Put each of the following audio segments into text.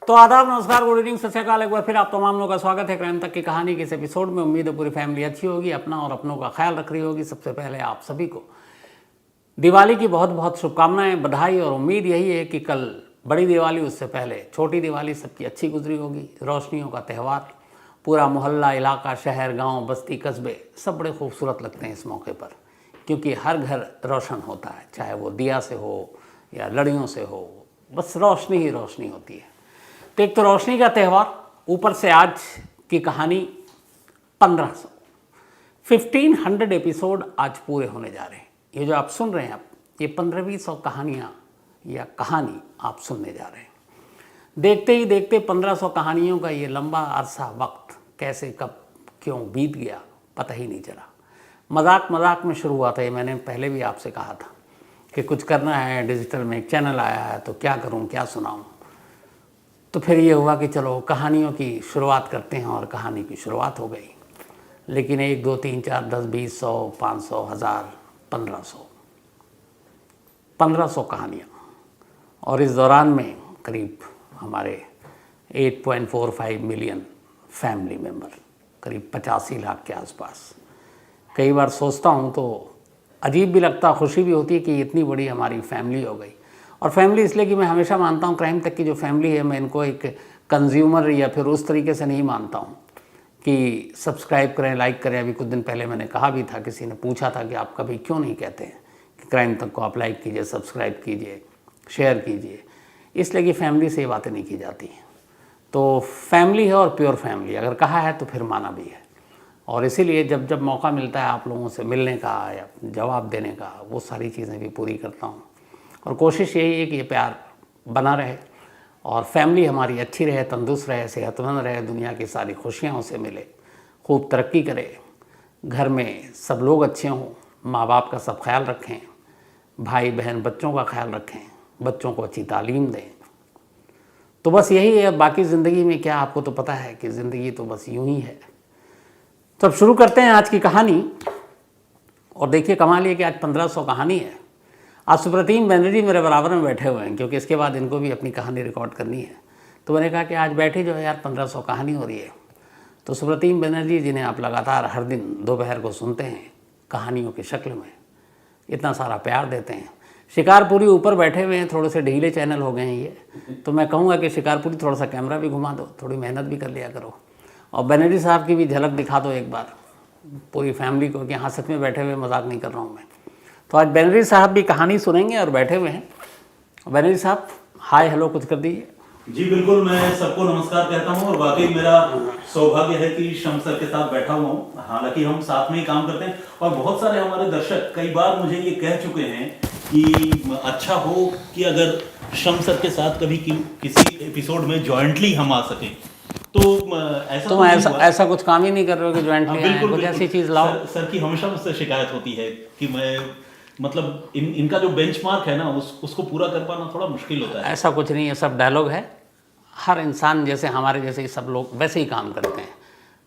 तो आदाब, नमस्कार, गुड इवनिंग, सत श्री अकाल। एक बार फिर आप तमाम लोगों का स्वागत है क्राइम तक की कहानी के इस एपिसोड में। उम्मीद है पूरी फैमिली अच्छी होगी, अपना और अपनों का ख्याल रख रही होगी। सबसे पहले आप सभी को दिवाली की बहुत बहुत शुभकामनाएं, बधाई। और उम्मीद यही है कि कल बड़ी दिवाली, उससे पहले छोटी दिवाली सबकी अच्छी गुजरी होगी। रोशनियों का त्यौहार, पूरा मोहल्ला, इलाका, शहर, गाँव, बस्ती, कस्बे सब बड़े खूबसूरत लगते हैं इस मौके पर, क्योंकि हर घर रोशन होता है, चाहे वो दिया से हो या लड़ियों से हो, बस रोशनी ही रोशनी होती है। तो एक तो रोशनी का त्यौहार, ऊपर से आज की कहानी 1500 एपिसोड आज पूरे होने जा रहे हैं। ये जो आप सुन रहे हैं, आप ये 1500 कहानियाँ या कहानी आप सुनने जा रहे हैं। देखते ही देखते 1500 कहानियों का ये लंबा अरसा वक्त कैसे कब क्यों बीत गया पता ही नहीं चला। मजाक मजाक में शुरू हुआ था, ये मैंने पहले भी आपसे कहा था कि कुछ करना है, डिजिटल में एक चैनल आया है तो क्या करूं, क्या सुनाऊं। तो फिर ये हुआ कि चलो कहानियों की शुरुआत करते हैं, और कहानी की शुरुआत हो गई। लेकिन 1, 2, 3, 4, 10, 20, 100, 500, 1000, 1500 कहानियाँ। और इस दौरान में करीब हमारे 8.45 मिलियन फैमिली मेम्बर, करीब 85 लाख के आसपास। कई बार सोचता हूँ तो अजीब भी लगता, खुशी भी होती है कि इतनी बड़ी हमारी फैमिली हो गई। और फैमिली इसलिए कि मैं हमेशा मानता हूँ क्राइम तक की जो फैमिली है, मैं इनको एक कंज्यूमर या फिर उस तरीके से नहीं मानता हूँ कि सब्सक्राइब करें, लाइक करें। अभी कुछ दिन पहले मैंने कहा भी था, किसी ने पूछा था कि आप कभी क्यों नहीं कहते हैं कि क्राइम तक को आप लाइक कीजिए, सब्सक्राइब कीजिए, शेयर कीजिए। इसलिए कि फैमिली से ये बातें नहीं की जाती हैं। तो फैमिली है, और प्योर फैमिली अगर कहा है तो फिर माना भी है। और इसीलिए जब जब मौका मिलता है आप लोगों से मिलने का या जवाब देने का, वो सारी चीज़ें भी पूरी करता हूँ। और कोशिश यही है कि ये प्यार बना रहे और फैमिली हमारी अच्छी रहे, तंदुरुस्त रहे, सेहतमंद रहे, दुनिया की सारी खुशियाँ उसे मिले, खूब तरक्की करे, घर में सब लोग अच्छे हों, माँ बाप का सब ख्याल रखें, भाई बहन बच्चों का ख्याल रखें, बच्चों को अच्छी तालीम दें। तो बस यही है। बाकी ज़िंदगी में क्या, आपको तो पता है कि ज़िंदगी तो बस यूँ ही है। तो अब शुरू करते हैं आज की कहानी। और देखिए कमाल ये कि आज 1500 कहानी है। आज सुप्रतीम बनर्जी मेरे बराबर में बैठे हुए हैं, क्योंकि इसके बाद इनको भी अपनी कहानी रिकॉर्ड करनी है। तो मैंने कहा कि आज बैठे जो है यार, 1500 कहानी हो रही है। तो सुप्रतीम बनर्जी, जिन्हें आप लगातार हर दिन दोपहर को सुनते हैं कहानियों की शक्ल में, इतना सारा प्यार देते हैं। शिकारपुरी ऊपर बैठे हुए हैं, थोड़े से ढीले चैनल हो गए हैं ये। तो मैं कहूँगा कि शिकारपुरी थोड़ा सा कैमरा भी घुमा दो, थोड़ी मेहनत भी कर लिया करो, और बनर्जी साहब की भी झलक दिखा दो एक बार पूरी फैमिली को कि हाँ सच में बैठे हुए, मजाक नहीं कर रहा हूँ मैं। तो आज बनर्जी साहब भी कहानी सुनेंगे और बैठे हुए हैं। बनर्जी साहब हाय हेलो कुछ कर दीजिए। जी बिल्कुल, मैं सबको नमस्कार कहता हूँ। और वाकई मेरा सौभाग्य है कि शम्स सर के साथ बैठा हुआ हूँ। हालांकि हम साथ में ही काम करते हैं, और बहुत सारे हमारे दर्शक कई बार मुझे ये कह चुके हैं कि अच्छा हो कि अगर शम्स सर के साथ कभी किसी एपिसोड में जॉइंटली हम आ सकें। तो ऐसा तुम ऐसा कुछ काम ही नहीं कर रहे हो कि जॉइंटली आए, कुछ ऐसी चीज़ लाओ। सर की हमेशा मुझसे शिकायत होती है कि मैं मतलब इनका जो बेंचमार्क है ना, उसको पूरा कर पाना थोड़ा मुश्किल होता है। ऐसा कुछ नहीं है, सब डायलॉग है। हर इंसान जैसे हमारे जैसे सब लोग वैसे ही काम करते हैं।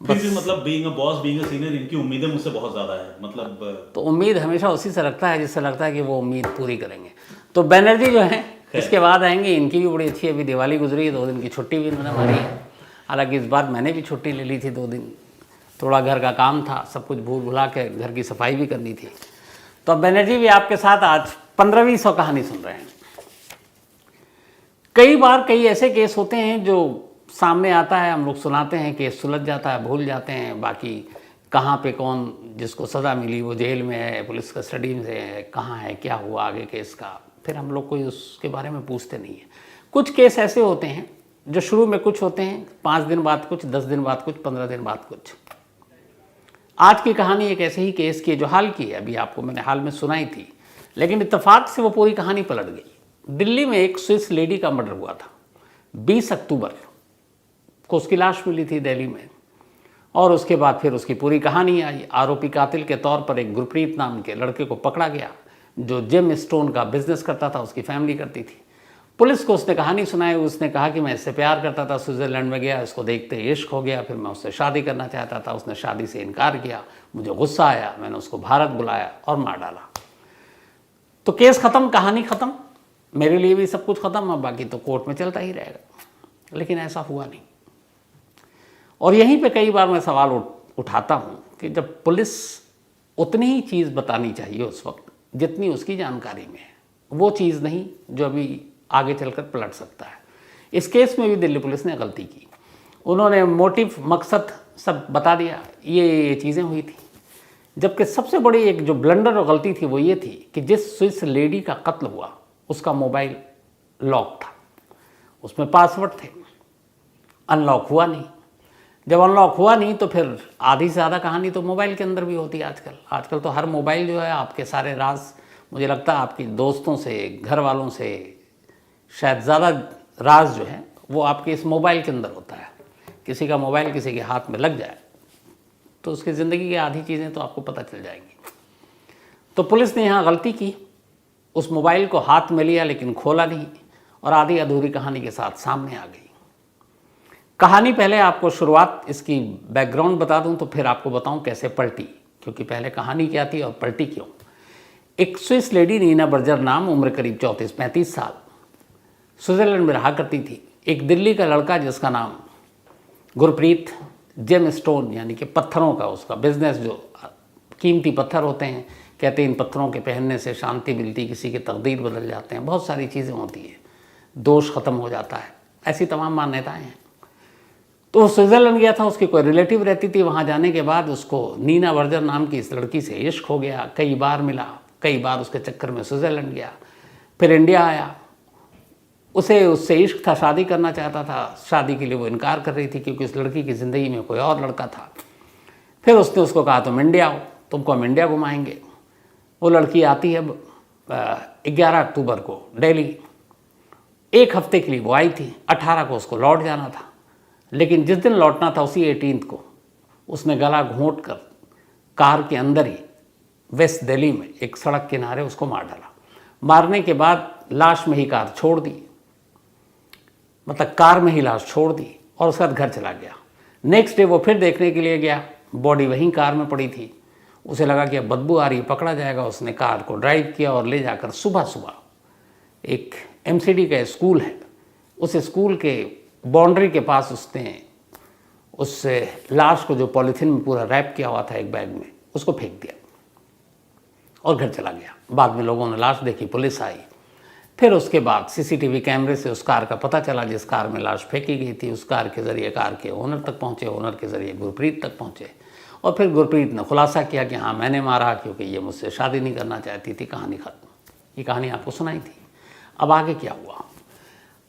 फिर भी मतलब being a boss, being a senior, इनकी उम्मीदें मुझसे बहुत ज़्यादा है। मतलब तो उम्मीद हमेशा उसी से रखता है जिससे लगता है कि वो उम्मीद पूरी करेंगे। तो बनर्जी जो है इसके बाद आएंगे, इनकी भी बड़ी अच्छी अभी दिवाली गुजरी है, 2 दिन की छुट्टी भी इन्होंने मारी है। हालांकि इस बार मैंने भी छुट्टी ले ली थी 2 दिन, थोड़ा घर का काम था, सब कुछ भूल भुला के घर की सफाई भी करनी थी। तो अब बनर्जी भी आपके साथ आज 1500 कहानी सुन रहे हैं। कई बार कई ऐसे केस होते हैं जो सामने आता है, हम लोग सुनाते हैं, केस सुलझ जाता है, भूल जाते हैं। बाकी कहाँ पे कौन जिसको सज़ा मिली वो जेल में है, पुलिस कस्टडी में है, कहाँ है, क्या हुआ आगे केस का, फिर हम लोग कोई उसके बारे में पूछते नहीं है। कुछ केस ऐसे होते हैं जो शुरू में कुछ होते हैं, 5 दिन बाद कुछ, 10 दिन बाद कुछ, 15 दिन बाद कुछ। आज की कहानी एक ऐसे ही केस की है जो हाल की है, अभी आपको मैंने हाल में सुनाई थी, लेकिन इत्तेफाक से वो पूरी कहानी पलट गई। दिल्ली में एक स्विस लेडी का मर्डर हुआ था। 20 अक्टूबर को उसकी लाश मिली थी दिल्ली में, और उसके बाद फिर उसकी पूरी कहानी आई। आरोपी कातिल के तौर पर एक गुरप्रीत नाम के लड़के को पकड़ा गया, जो जेम स्टोन का बिजनेस करता था, उसकी फैमिली करती थी। पुलिस को उसने कहानी सुनाई, उसने कहा कि मैं इससे प्यार करता था, स्विट्ज़रलैंड में गया, इसको देखते ही इश्क हो गया, फिर मैं उससे शादी करना चाहता था, उसने शादी से इनकार किया, मुझे गुस्सा आया, मैंने उसको भारत बुलाया और मार डाला। तो केस ख़त्म, कहानी ख़त्म, मेरे लिए भी सब कुछ ख़त्म। अब बाकी तो कोर्ट में चलता ही रहेगा। लेकिन ऐसा हुआ नहीं। और यहीं पे कई बार मैं सवाल उठाता हूँ कि जब पुलिस उतनी ही चीज़ बतानी चाहिए उस वक्त जितनी उसकी जानकारी में है, वो चीज़ नहीं जो अभी आगे चलकर पलट सकता है। इस केस में भी दिल्ली पुलिस ने गलती की। उन्होंने मोटिव, मकसद सब बता दिया, ये चीज़ें हुई थी। जबकि सबसे बड़ी एक जो ब्लंडर और गलती थी वो ये थी कि जिस स्विस लेडी का कत्ल हुआ उसका मोबाइल लॉक था, उसमें पासवर्ड थे, अनलॉक हुआ नहीं। जब अनलॉक हुआ नहीं तो फिर आधी से ज़्यादा कहानी तो मोबाइल के अंदर भी होती है। आजकल तो हर मोबाइल जो है आपके सारे राज, मुझे लगता है आपके दोस्तों से, घर वालों से शायद ज़्यादा राज जो है वो आपके इस मोबाइल के अंदर होता है। किसी का मोबाइल किसी के हाथ में लग जाए तो उसकी ज़िंदगी की आधी चीज़ें तो आपको पता चल जाएंगी। तो पुलिस ने यहाँ गलती की, उस मोबाइल को हाथ में लिया लेकिन खोला नहीं और आधी अधूरी कहानी के साथ सामने आ गई। कहानी पहले आपको शुरुआत इसकी बैकग्राउंड बता दूं तो फिर आपको बताऊं कैसे पलटी, क्योंकि पहले कहानी क्या थी और पलटी क्यों। एक स्विस लेडी नीना बर्जर नाम, उम्र करीब 34-35 साल, स्विट्ज़रलैंड में रहा करती थी। एक दिल्ली का लड़का जिसका नाम गुरप्रीत, जेम स्टोन यानी कि पत्थरों का उसका बिजनेस, जो कीमती पत्थर होते हैं, कहते हैं इन पत्थरों के पहनने से शांति मिलती, किसी के तकदीर बदल जाते हैं, बहुत सारी चीज़ें होती हैं, दोष ख़त्म हो जाता है, ऐसी तमाम मान्यताएं हैं। तो वो स्विट्ज़रलैंड गया था, उसकी कोई रिलेटिव रहती थी। वहाँ जाने के बाद उसको नीना बर्जर नाम की इस लड़की से इश्क हो गया, कई बार मिला, कई बार उसके चक्कर में स्विट्ज़रलैंड गया, फिर इंडिया आया। उसे उससे इश्क था, शादी करना चाहता था, शादी के लिए वो इनकार कर रही थी क्योंकि उस लड़की की ज़िंदगी में कोई और लड़का था। फिर उसने उसको कहा तुम इंडिया आओ, तुमको हम इंडिया घुमाएंगे। वो लड़की आती है 11 अक्टूबर को दिल्ली, एक हफ्ते के लिए वो आई थी, 18 को उसको लौट जाना था। लेकिन जिस दिन लौटना था उसी 18 को उसने गला घोंट कर कार के अंदर ही वेस्ट दिल्ली में एक सड़क किनारे उसको मार डाला। मारने के बाद लाश में ही कार छोड़ दी, मतलब कार में ही लाश छोड़ दी और उसके बाद घर चला गया। नेक्स्ट डे वो फिर देखने के लिए गया, बॉडी वहीं कार में पड़ी थी। उसे लगा कि अब बदबू आ रही है, पकड़ा जाएगा। उसने कार को ड्राइव किया और ले जाकर सुबह सुबह एक MCD का स्कूल है, उस स्कूल के बाउंड्री के पास उसने उस लाश को, जो पॉलीथीन में पूरा रैप किया हुआ था एक बैग में, उसको फेंक दिया और घर चला गया। बाद में लोगों ने लाश देखी, पुलिस आई। फिर उसके बाद CCTV कैमरे से उस कार का पता चला जिस कार में लाश फेंकी गई थी। उस कार के ज़रिए कार के ओनर तक पहुँचे, ओनर के ज़रिए गुरप्रीत तक पहुँचे और फिर गुरप्रीत ने खुलासा किया कि हाँ मैंने मारा क्योंकि ये मुझसे शादी नहीं करना चाहती थी। कहानी खत्म। ये कहानी आपको सुनाई थी। अब आगे क्या हुआ?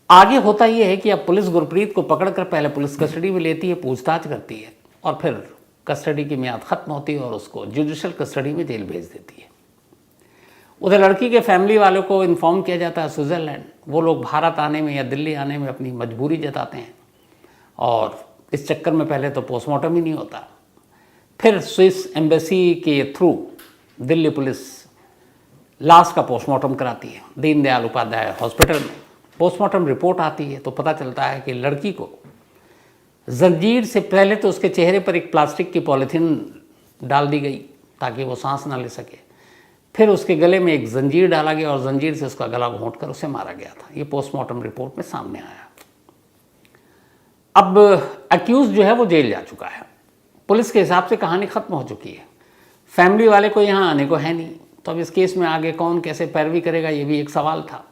आगे होता ये है कि अब पुलिस गुरप्रीत को पकड़कर पहले पुलिस कस्टडी में लेती है, पूछताछ करती है और फिर कस्टडी की मियाद ख़त्म होती है और उसको जुडिशल कस्टडी में जेल भेज देती है। उधर लड़की के फैमिली वालों को इन्फॉर्म किया जाता है स्विट्ज़रलैंड। वो लोग भारत आने में या दिल्ली आने में अपनी मजबूरी जताते हैं और इस चक्कर में पहले तो पोस्टमार्टम ही नहीं होता। फिर स्विस एम्बेसी के थ्रू दिल्ली पुलिस लाश का पोस्टमार्टम कराती है दीनदयाल उपाध्याय हॉस्पिटल में। पोस्टमार्टम रिपोर्ट आती है तो पता चलता है कि लड़की को जंजीर से, पहले तो उसके चेहरे पर एक प्लास्टिक की पॉलीथीन डाल दी गई ताकि वो सांस ना ले सके। फिर उसके गले में एक जंजीर डाला गया और जंजीर से उसका गला घोंटकर उसे मारा गया था। ये पोस्टमार्टम रिपोर्ट में सामने आया। अब अक्यूज जो है वो जेल जा चुका है। पुलिस के हिसाब से कहानी खत्म हो चुकी है। फैमिली वाले को यहाँ आने को है नहीं, तो अब इस केस में आगे कौन कैसे पैरवी करेगा, ये भी एक सवाल था।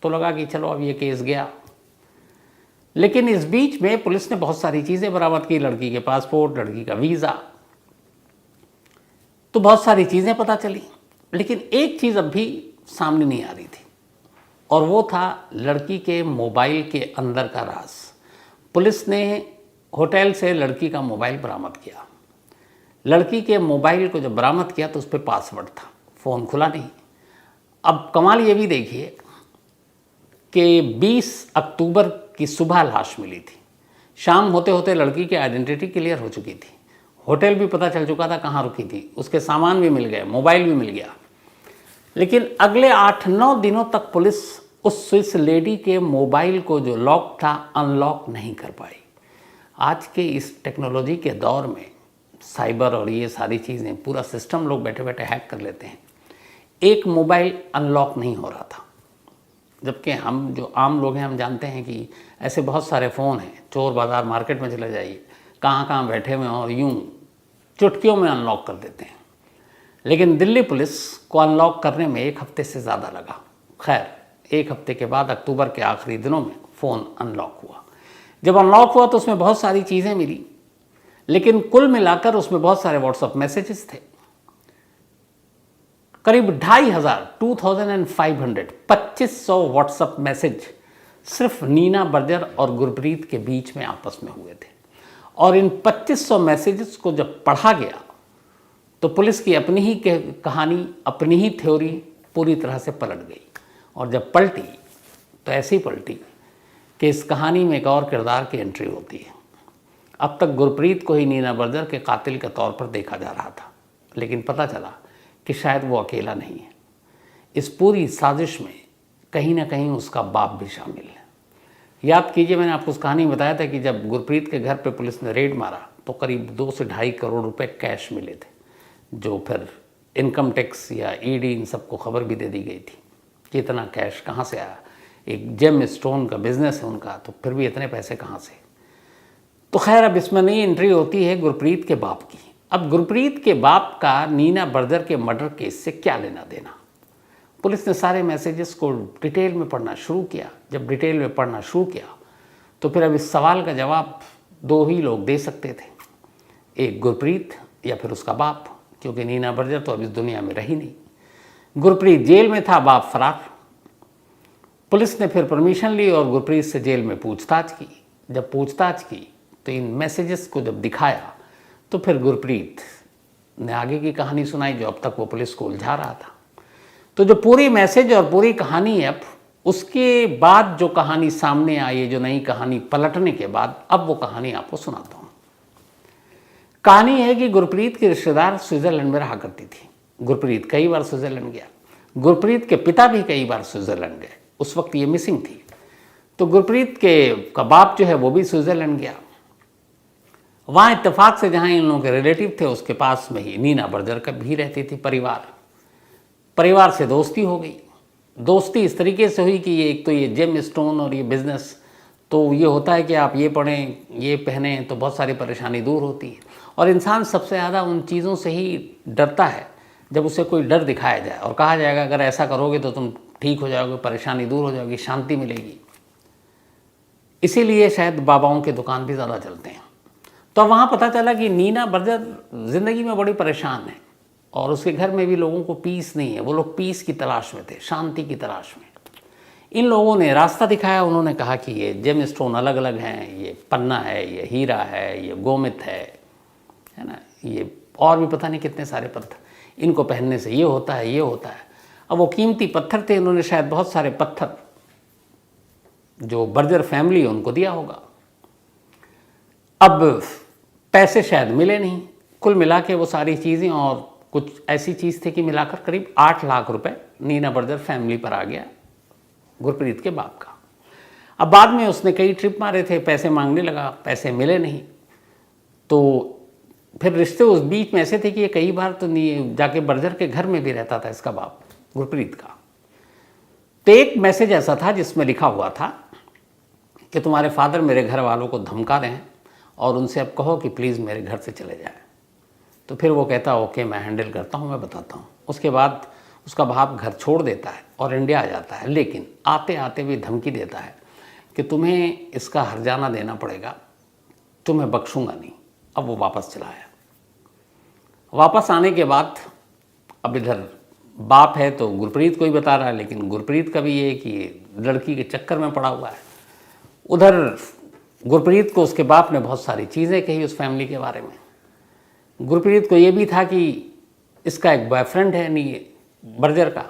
तो लगा कि चलो अब ये केस गया। लेकिन इस बीच में पुलिस ने बहुत सारी चीज़ें बरामद की, लड़की के पासपोर्ट, लड़की का वीज़ा, तो बहुत सारी चीज़ें पता चली। लेकिन एक चीज़ अब भी सामने नहीं आ रही थी और वो था लड़की के मोबाइल के अंदर का राज। पुलिस ने होटल से लड़की का मोबाइल बरामद किया। लड़की के मोबाइल को जब बरामद किया तो उस पर पासवर्ड था, फ़ोन खुला नहीं। अब कमाल ये भी देखिए कि 20 अक्टूबर की सुबह लाश मिली थी। शाम होते होते लड़की की आइडेंटिटी क्लियर हो चुकी थी, होटल भी पता चल चुका था कहाँ रुकी थी, उसके सामान भी मिल गए, मोबाइल भी मिल गया। लेकिन अगले 8-9 दिनों तक पुलिस उस स्विस लेडी के मोबाइल को जो लॉक था अनलॉक नहीं कर पाई। आज के इस टेक्नोलॉजी के दौर में साइबर और ये सारी चीज़ें, पूरा सिस्टम लोग बैठे बैठे हैक कर लेते हैं। एक मोबाइल अनलॉक नहीं हो रहा था। जबकि हम जो आम लोग हैं हम जानते हैं कि ऐसे बहुत सारे फ़ोन हैं, चोर बाज़ार मार्केट में चले जाइए, कहाँ कहाँ बैठे हुए हैं और यूँ चुटकियों में अनलॉक कर देते हैं। लेकिन दिल्ली पुलिस को अनलॉक करने में 1 हफ्ते से ज़्यादा लगा। खैर 1 हफ्ते के बाद अक्टूबर के आखिरी दिनों में फ़ोन अनलॉक हुआ। जब अनलॉक हुआ तो उसमें बहुत सारी चीज़ें मिली, लेकिन कुल मिलाकर उसमें बहुत सारे व्हाट्सएप मैसेजेस थे। करीब 2500 व्हाट्सएप मैसेज सिर्फ नीना बर्जर और गुरप्रीत के बीच में आपस में हुए थे। और इन 2500 मैसेजेस को जब पढ़ा गया तो पुलिस की अपनी ही कहानी, अपनी ही थ्योरी पूरी तरह से पलट गई। और जब पलटी तो ऐसी पलटी कि इस कहानी में एक और किरदार की एंट्री होती है। अब तक गुरप्रीत को ही नीना बर्जर के कातिल के तौर पर देखा जा रहा था, लेकिन पता चला कि शायद वो अकेला नहीं है। इस पूरी साजिश में कहीं ना कहीं उसका बाप भी शामिल है। याद कीजिए, मैंने आपको उस कहानी में बताया था कि जब गुरप्रीत के घर पे पुलिस ने रेड मारा तो करीब 2 से ढाई करोड़ रुपए कैश मिले थे, जो फिर इनकम टैक्स या ईडी इन सबको खबर भी दे दी गई थी कि इतना कैश कहाँ से आया। एक जेम स्टोन का बिजनेस है उनका, तो फिर भी इतने पैसे कहाँ से। तो खैर अब इसमें नई एंट्री होती है गुरप्रीत के बाप की। अब गुरप्रीत के बाप का नीना बर्जर के मर्डर केस से क्या लेना देना। पुलिस ने सारे मैसेजेस को डिटेल में पढ़ना शुरू किया। जब डिटेल में पढ़ना शुरू किया तो फिर अब इस सवाल का जवाब 2 ही लोग दे सकते थे, एक गुरप्रीत या फिर उसका बाप, क्योंकि नीना बर्जर तो अब इस दुनिया में रही नहीं। गुरप्रीत जेल में था, बाप फरार। पुलिस ने फिर परमिशन ली और गुरप्रीत से जेल में पूछताछ की। जब पूछताछ की तो इन मैसेजेस को जब दिखाया तो फिर गुरप्रीत ने आगे की कहानी सुनाई, जो अब तक वो पुलिस को उलझा रहा था। तो जो पूरी मैसेज और पूरी कहानी है, अब उसके बाद जो कहानी सामने आई है, जो नई कहानी पलटने के बाद, अब वो कहानी आपको सुनाता हूँ। कहानी है कि गुरप्रीत के रिश्तेदार स्विट्जरलैंड में रहा करती थी। गुरप्रीत कई बार स्विट्जरलैंड गया। गुरप्रीत के पिता भी कई बार स्विट्जरलैंड गए। उस वक्त ये मिसिंग थी, तो गुरप्रीत का बाप जो है वो भी स्विट्जरलैंड गया। वहाँ इत्तेफाक से जहाँ इन लोगों के रिलेटिव थे उसके पास में ही नीना बर्जर का भी रहती थी। परिवार से दोस्ती हो गई। दोस्ती इस तरीके से हुई कि ये एक तो ये जेम स्टोन और ये बिज़नेस, तो ये होता है कि आप ये पढ़ें, ये पहनें तो बहुत सारी परेशानी दूर होती है। और इंसान सबसे ज़्यादा उन चीज़ों से ही डरता है जब उसे कोई डर दिखाया जाए और कहा जाएगा अगर ऐसा करोगे तो तुम ठीक हो जाओगे, परेशानी दूर हो जाएगी, शांति मिलेगी। इसीलिए शायद बाबाओं के दुकान भी ज़्यादा चलते हैं। तो वहाँ पता चला कि नीना बर्जर ज़िंदगी में बड़ी परेशान है और उसके घर में भी लोगों को पीस नहीं है। वो लोग पीस की तलाश में थे, शांति की तलाश में। इन लोगों ने रास्ता दिखाया। उन्होंने कहा कि ये जेम स्टोन अलग अलग हैं, ये पन्ना है, ये हीरा है, ये गोमित है ना, ये और भी पता नहीं कितने सारे पत्थर, इनको पहनने से ये होता है, ये होता है। अब वो कीमती पत्थर थे, इन्होंने शायद बहुत सारे पत्थर जो बर्जर फैमिली है उनको दिया होगा। अब पैसे शायद मिले नहीं। कुल मिला के वो सारी चीज़ें और कुछ ऐसी चीज़ थी कि मिलाकर करीब 8 लाख रुपए नीना बर्जर फैमिली पर आ गया, गुरप्रीत के बाप का। अब बाद में उसने कई ट्रिप मारे थे, पैसे मांगने लगा, पैसे मिले नहीं। तो फिर रिश्ते उस बीच में ऐसे थे कि ये कई बार तो जाके बर्जर के घर में भी रहता था इसका बाप, गुरप्रीत का। तो एक मैसेज ऐसा था जिसमें लिखा हुआ था कि तुम्हारे फादर मेरे घर वालों को धमका रहे हैं और उनसे अब कहो कि प्लीज़ मेरे घर से चले जाएं। तो फिर वो कहता ओके मैं हैंडल करता हूँ, मैं बताता हूँ। उसके बाद उसका बाप घर छोड़ देता है और इंडिया आ जाता है, लेकिन आते आते भी धमकी देता है कि तुम्हें इसका हर्जाना देना पड़ेगा, तुम्हें बख्शूंगा नहीं। अब वो वापस चला आया। वापस आने के बाद अब इधर बाप है तो गुरप्रीत को ही बता रहा है, लेकिन गुरप्रीत का भी ये कि लड़की के चक्कर में पड़ा हुआ है। उधर गुरप्रीत को उसके बाप ने बहुत सारी चीज़ें कही उस फैमिली के बारे में। गुरप्रीत को ये भी था कि इसका एक बॉयफ्रेंड है नहीं बर्जर का।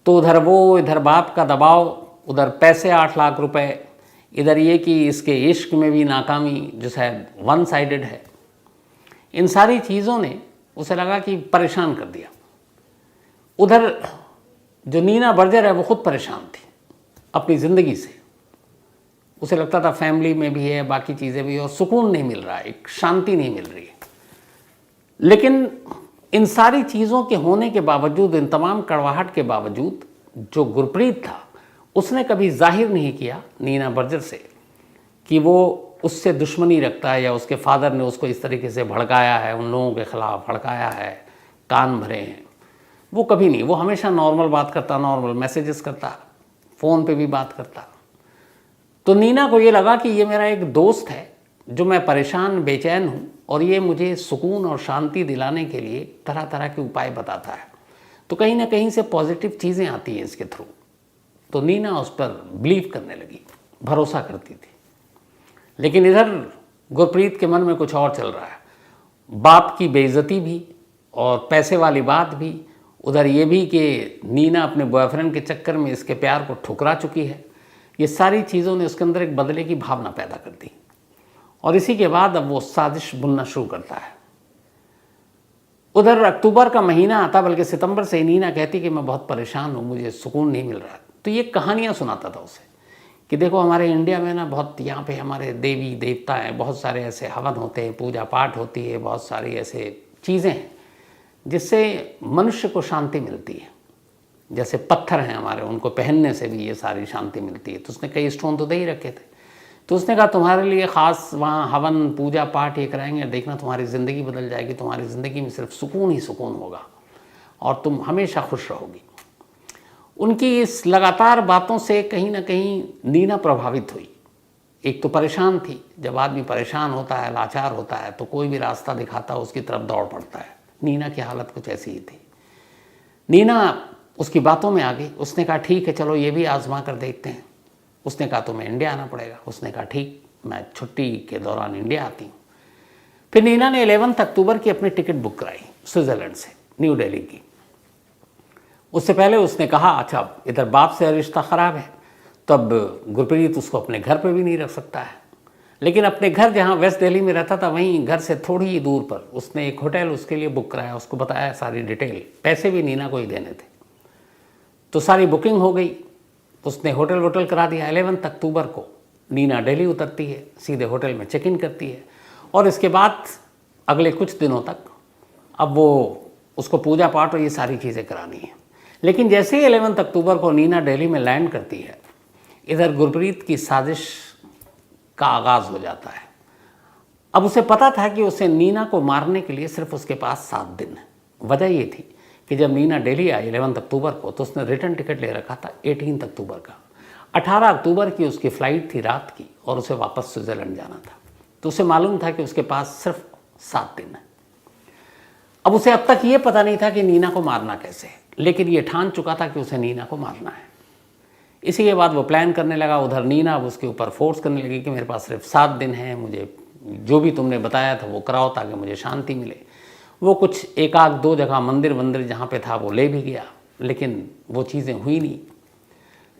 तो उधर वो, इधर बाप का दबाव, उधर पैसे 8 लाख रुपए, इधर ये कि इसके इश्क में भी नाकामी जो शायद वन साइडेड है। इन सारी चीज़ों ने उसे लगा कि परेशान कर दिया। उधर जो नीना बर्जर है वो खुद परेशान थी अपनी ज़िंदगी से। उसे लगता था फैमिली में भी है, बाकी चीज़ें भी, और सुकून नहीं मिल रहा है, एक शांति नहीं मिल रही है। लेकिन इन सारी चीज़ों के होने के बावजूद, इन तमाम कड़वाहट के बावजूद, जो गुरप्रीत था उसने कभी जाहिर नहीं किया नीना बर्जर से कि वो उससे दुश्मनी रखता है या उसके फादर ने उसको इस तरीके से भड़काया है, उन लोगों के ख़िलाफ़ भड़काया है, कान भरे हैं। वो कभी नहीं, वो हमेशा नॉर्मल बात करता, नॉर्मल मैसेजेस करता, फ़ोन पे भी बात करता। तो नीना को ये लगा कि ये मेरा एक दोस्त है जो मैं परेशान बेचैन हूँ और ये मुझे सुकून और शांति दिलाने के लिए तरह तरह के उपाय बताता है, तो कहीं ना कहीं से पॉजिटिव चीज़ें आती हैं इसके थ्रू। तो नीना उस पर बिलीव करने लगी, भरोसा करती थी। लेकिन इधर गुरप्रीत के मन में कुछ और चल रहा है, बाप की बेइज्जती भी और पैसे वाली बात भी, उधर ये भी कि नीना अपने बॉयफ्रेंड के चक्कर में इसके प्यार को ठुकरा चुकी है। ये सारी चीज़ों ने उसके अंदर एक बदले की भावना पैदा कर दी और इसी के बाद अब वो साजिश बुनना शुरू करता है। उधर अक्टूबर का महीना आता, बल्कि सितंबर से ही नीना कहती कि मैं बहुत परेशान हूँ, मुझे सुकून नहीं मिल रहा। तो ये कहानियाँ सुनाता था उसे कि देखो हमारे इंडिया में ना बहुत, यहाँ पे हमारे देवी देवता हैं, बहुत सारे ऐसे हवन होते हैं, पूजा पाठ होती है, बहुत सारी ऐसे चीज़ें हैं जिससे मनुष्य को शांति मिलती है। जैसे पत्थर हैं हमारे, उनको पहनने से भी ये सारी शांति मिलती है। तो उसने कई स्टोन तो दे ही रखे थे। तो उसने कहा तुम्हारे लिए ख़ास वहाँ हवन पूजा पाठ ये कराएंगे, देखना तुम्हारी ज़िंदगी बदल जाएगी, तुम्हारी ज़िंदगी में सिर्फ सुकून ही सुकून होगा और तुम हमेशा खुश रहोगी। उनकी इस लगातार बातों से कहीं ना कहीं नीना प्रभावित हुई। एक तो परेशान थी, जब आदमी परेशान होता है, लाचार होता है, तो कोई भी रास्ता दिखाता है उसकी तरफ दौड़ पड़ता है। नीना की हालत कुछ ऐसी ही थी। नीना उसकी बातों में आ गई। उसने कहा ठीक है चलो ये भी आजमा कर देखते हैं। उसने कहा तुम्हें इंडिया आना पड़ेगा। उसने कहा ठीक, मैं छुट्टी के दौरान इंडिया आती हूँ। फिर नीना ने 11 अक्टूबर की अपनी टिकट बुक कराई स्विट्ज़रलैंड से न्यू दिल्ली की। उससे पहले उसने कहा अच्छा इधर बाप से रिश्ता ख़राब है, तब गुरप्रीत उसको अपने घर पे भी नहीं रख सकता है। लेकिन अपने घर जहाँ वेस्ट दिल्ली में रहता था, वहीं घर से थोड़ी ही दूर पर उसने एक होटल उसके लिए बुक कराया। उसको बताया सारी डिटेल, पैसे भी नीना को ही देने थे। तो सारी बुकिंग हो गई, उसने होटल वोटल करा दिया। 11 अक्टूबर को नीना दिल्ली उतरती है, सीधे होटल में चेक इन करती है और इसके बाद अगले कुछ दिनों तक अब वो उसको पूजा पाठ और ये सारी चीज़ें करानी है। लेकिन जैसे ही 11 अक्टूबर को नीना दिल्ली में लैंड करती है, इधर गुरप्रीत की साजिश का आगाज़ हो जाता है। अब उसे पता था कि उसे नीना को मारने के लिए सिर्फ उसके पास 7 दिन है। वजह ये थी कि जब नीना दिल्ली आई 11 अक्टूबर को, तो उसने रिटर्न टिकट ले रखा था 18 अक्टूबर का। 18 अक्टूबर की उसकी फ़्लाइट थी रात की और उसे वापस स्विट्ज़रलैंड जाना था। तो उसे मालूम था कि उसके पास सिर्फ 7 दिन है। अब उसे अब तक ये पता नहीं था कि नीना को मारना कैसे है, लेकिन ये ठान चुका था कि उसे नीना को मारना है। इसी के बाद वो प्लान करने लगा। उधर नीना अब उसके ऊपर फोर्स करने लगी कि मेरे पास सिर्फ 7 दिन हैं, मुझे जो भी तुमने बताया था वो कराओ ताकि मुझे शांति मिले। वो कुछ एक आध 2 जगह मंदिर जहाँ पे था वो ले भी गया, लेकिन वो चीज़ें हुई नहीं।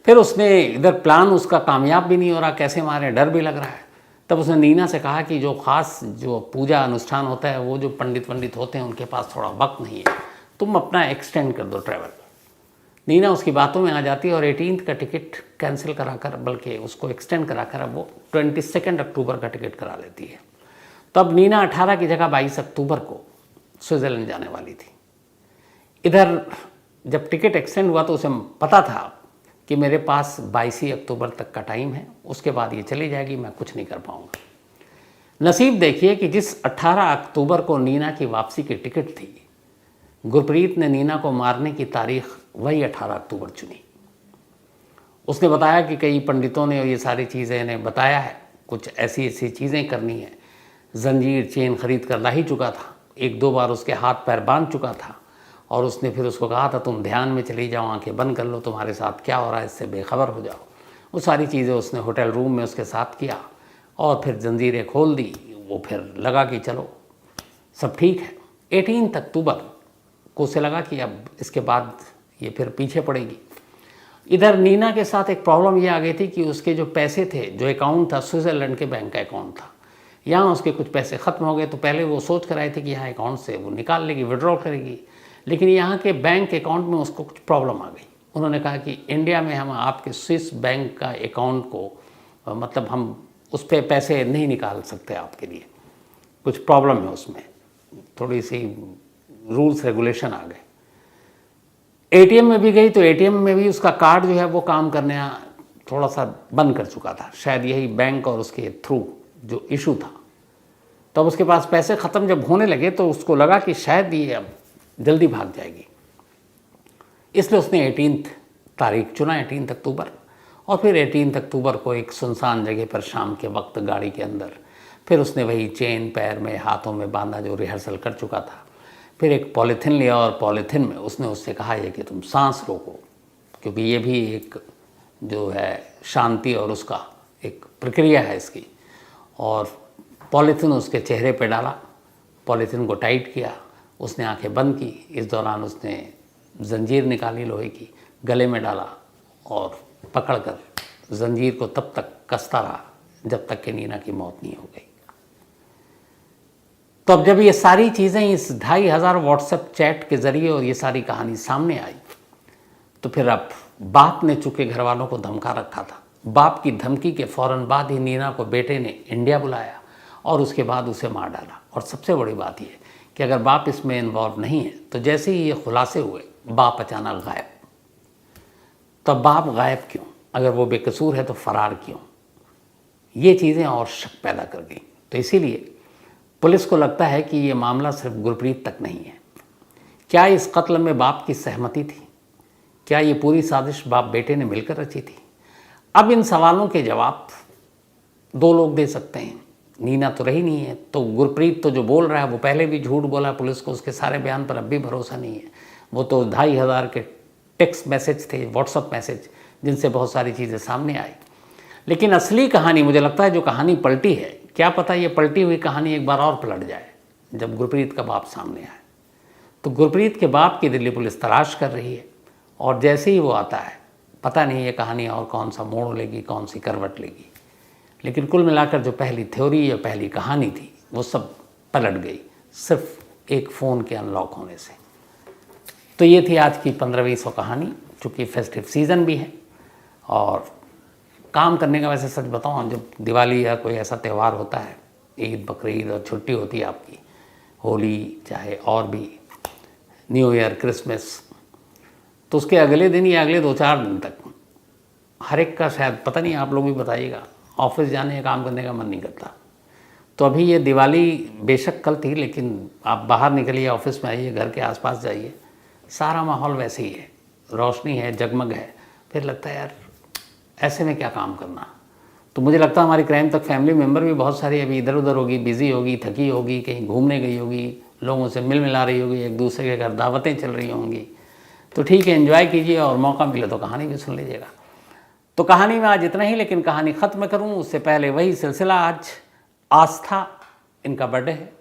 फिर उसने इधर प्लान उसका कामयाब भी नहीं हो रहा, कैसे मारे, डर भी लग रहा है। तब उसने नीना से कहा कि जो ख़ास जो पूजा अनुष्ठान होता है, वो जो पंडित होते हैं उनके पास थोड़ा वक्त नहीं है, तुम अपना एक्सटेंड कर दो ट्रैवल। नीना उसकी बातों में आ जाती है और 18 का टिकट कैंसिल कराकर, बल्कि उसको एक्सटेंड कराकर अब वो 22 अक्टूबर का टिकट करा लेती है। तब नीना 18 की जगह 22 अक्टूबर को स्विट्ज़रलैंड जाने वाली थी। इधर जब टिकट एक्सटेंड हुआ तो उसे पता था कि मेरे पास 22 अक्टूबर तक का टाइम है, उसके बाद ये चली जाएगी, मैं कुछ नहीं कर पाऊँगा। नसीब देखिए कि जिस 18 अक्टूबर को नीना की वापसी की टिकट थी, गुरप्रीत ने नीना को मारने की तारीख वही 18 अक्टूबर चुनी। उसने बताया कि कई पंडितों ने ये सारी चीज़ें इन्हें बताया है, कुछ ऐसी ऐसी चीज़ें करनी है। जंजीर चेन खरीद कर ला ही चुका था, 1-2 बार उसके हाथ पैर बांध चुका था और उसने फिर उसको कहा था तुम ध्यान में चली जाओ, आंखें बंद कर लो, तुम्हारे साथ क्या हो रहा है इससे बेखबर हो जाओ। वो सारी चीज़ें उसने होटल रूम में उसके साथ किया और फिर जंजीरें खोल दी। वो फिर लगा कि चलो सब ठीक है। 18 अक्टूबर को उसे लगा कि अब इसके बाद ये फिर पीछे पड़ेगी। इधर नीना के साथ एक प्रॉब्लम ये आ गई थी कि उसके जो पैसे थे, जो अकाउंट था स्विट्ज़रलैंड के बैंक का अकाउंट था, यहाँ उसके कुछ पैसे ख़त्म हो गए। तो पहले वो सोच कर आए थे कि यहाँ अकाउंट से वो निकाल लेगी, विड्रॉ करेगी, लेकिन यहाँ के बैंक अकाउंट में उसको कुछ प्रॉब्लम आ गई। उन्होंने कहा कि इंडिया में हम आपके स्विस बैंक का अकाउंट को मतलब हम उस पर पैसे नहीं निकाल सकते आपके लिए, कुछ प्रॉब्लम है उसमें, थोड़ी सी रूल्स रेगुलेशन आ गए। एटीएम में भी गई तो एटीएम में भी उसका कार्ड जो है वो काम करने थोड़ा सा बंद कर चुका था, शायद यही बैंक और उसके थ्रू जो इशू था। तब उसके पास पैसे ख़त्म जब होने लगे तो उसको लगा कि शायद ये अब जल्दी भाग जाएगी, इसलिए उसने 18 तारीख चुना, 18 अक्टूबर। और फिर 18 अक्टूबर को एक सुनसान जगह पर शाम के वक्त गाड़ी के अंदर फिर उसने वही चेन पैर में हाथों में बांधा जो रिहर्सल कर चुका था। फिर एक पॉलीथिन लिया और पॉलीथिन में उसने उससे कहा है कि तुम सांस रोको, क्योंकि ये भी एक जो है शांति और उसका एक प्रक्रिया है इसकी। और पॉलीथिन उसके चेहरे पे डाला, पॉलीथिन को टाइट किया, उसने आंखें बंद की। इस दौरान उसने जंजीर निकाली लोहे की, गले में डाला और पकड़कर जंजीर को तब तक कसता रहा जब तक कि नीना की मौत नहीं हो गई। तो अब जब ये सारी चीज़ें इस 2500 व्हाट्सएप चैट के ज़रिए और ये सारी कहानी सामने आई, तो फिर अब बाप ने चूँकि घर वालों को धमका रखा था, बाप की धमकी के फ़ौरन बाद ही नीना को बेटे ने इंडिया बुलाया और उसके बाद उसे मार डाला। और सबसे बड़ी बात यह कि अगर बाप इसमें इन्वॉल्व नहीं है तो जैसे ही ये खुलासे हुए बाप अचानक गायब। तो बाप गायब क्यों? अगर वो बेकसूर है तो फ़रार क्यों? ये चीज़ें और शक पैदा कर गई। तो इसीलिए पुलिस को लगता है कि ये मामला सिर्फ गुरप्रीत तक नहीं है। क्या इस कत्ल में बाप की सहमति थी? क्या ये पूरी साजिश बाप बेटे ने मिलकर रची थी? अब इन सवालों के जवाब दो लोग दे सकते हैं। नीना तो रही नहीं है, तो गुरप्रीत तो जो बोल रहा है वो पहले भी झूठ बोला पुलिस को, उसके सारे बयान पर अब भी भरोसा नहीं है। वो तो 2500 के टेक्स्ट मैसेज थे, व्हाट्सएप मैसेज, जिनसे बहुत सारी चीज़ें सामने आई। लेकिन असली कहानी मुझे लगता है जो कहानी पलटी है, क्या पता ये पलटी हुई कहानी एक बार और पलट जाए जब गुरप्रीत का बाप सामने आए। तो गुरप्रीत के बाप की दिल्ली पुलिस तलाश कर रही है और जैसे ही वो आता है पता नहीं ये कहानी और कौन सा मोड़ लेगी, कौन सी करवट लेगी। लेकिन कुल मिलाकर जो पहली थ्योरी या पहली कहानी थी वो सब पलट गई सिर्फ एक फ़ोन के अनलॉक होने से। तो ये थी आज की 15वीं कहानी। चूँकि फेस्टिव सीज़न भी है और काम करने का, वैसे सच बताऊँ जब दिवाली या कोई ऐसा त्यौहार होता है, ईद बकरीद और छुट्टी होती है आपकी, होली चाहे और भी, न्यू ईयर, क्रिसमस, तो उसके अगले दिन या अगले 2-4 दिन तक हर एक का, शायद पता नहीं आप लोग भी बताइएगा, ऑफिस जाने या काम करने का मन नहीं करता। तो अभी ये दिवाली बेशक कल थी, लेकिन आप बाहर निकलिए, ऑफिस में आइए, घर के आसपास जाइए, सारा माहौल वैसे ही है, रोशनी है, जगमग है। फिर लगता है यार ऐसे में क्या काम करना। तो मुझे लगता है हमारी क्राइम तक फैमिली मेम्बर भी बहुत सारी अभी इधर उधर होगी, बिज़ी होगी, थकी होगी, कहीं घूमने गई होगी, लोगों से मिल मिला रही होगी, एक दूसरे के घर दावतें चल रही होंगी। तो ठीक है, एंजॉय कीजिए और मौका मिले तो कहानी भी सुन लीजिएगा। तो कहानी में आज इतना ही, लेकिन कहानी ख़त्म करूँ उससे पहले वही सिलसिला। आज आस्था, इनका बर्थडे है,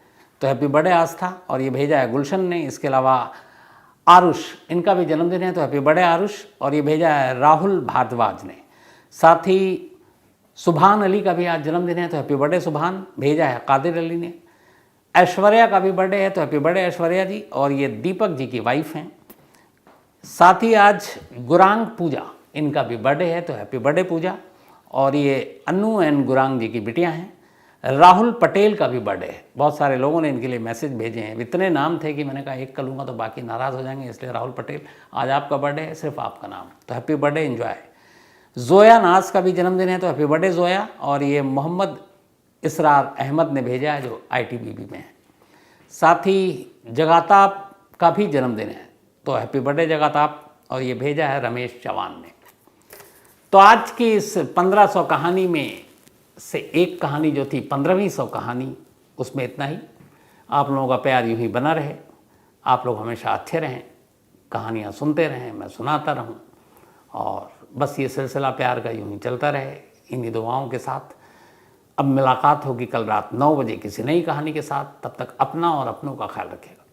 तो हैप्पी बर्थडे आस्था। और ये भेजा है गुलशन ने। इसके अलावा आरुष, इनका भी जन्मदिन है, तो हैप्पी बर्थडे आरुष। और ये भेजा है राहुल भारद्वाज ने। साथ ही सुभान अली का भी आज जन्मदिन है, तो हैप्पी बर्थडे सुभान, भेजा है कादिर अली ने। ऐश्वर्या का भी बर्थडे है, तो हैप्पी बर्थडे ऐश्वर्या जी। और ये दीपक जी की वाइफ हैं। साथ ही आज गुरांग पूजा, इनका भी बर्थडे है, तो हैप्पी बर्थडे पूजा। और ये अन्नू एंड गुरांग जी की बिटियां हैं। राहुल पटेल का भी बर्थडे है। बहुत सारे लोगों ने इनके लिए मैसेज भेजे हैं, इतने नाम थे कि मैंने कहा एक कर लूँगा तो बाकी नाराज़ हो जाएंगे, इसलिए राहुल पटेल आज आपका बर्थडे है, सिर्फ आपका नाम, तो हैप्पी बर्थडे, एंजॉय। जोया नाज का भी जन्मदिन है, तो हैप्पी बर्थडे जोया। और ये मोहम्मद इसरार अहमद ने भेजा है, जो ITBP में है। साथ ही जगाताप का भी जन्मदिन है, तो हैप्पी बर्थडे जगाताप। और ये भेजा है रमेश चौहान ने। तो आज की इस 1500 कहानी में से एक कहानी जो थी 15वीं कहानी, उसमें इतना ही। आप लोगों का प्यार यूँ ही बना रहे, आप लोग हमेशा अच्छे रहें, कहानियाँ सुनते रहें, मैं सुनाता रहूं, और बस ये सिलसिला प्यार का यूँ ही चलता रहे, इन्हीं दुआओं के साथ। अब मुलाकात होगी कल रात 9 बजे किसी नई कहानी के साथ। तब तक अपना और अपनों का ख्याल रखिएगा।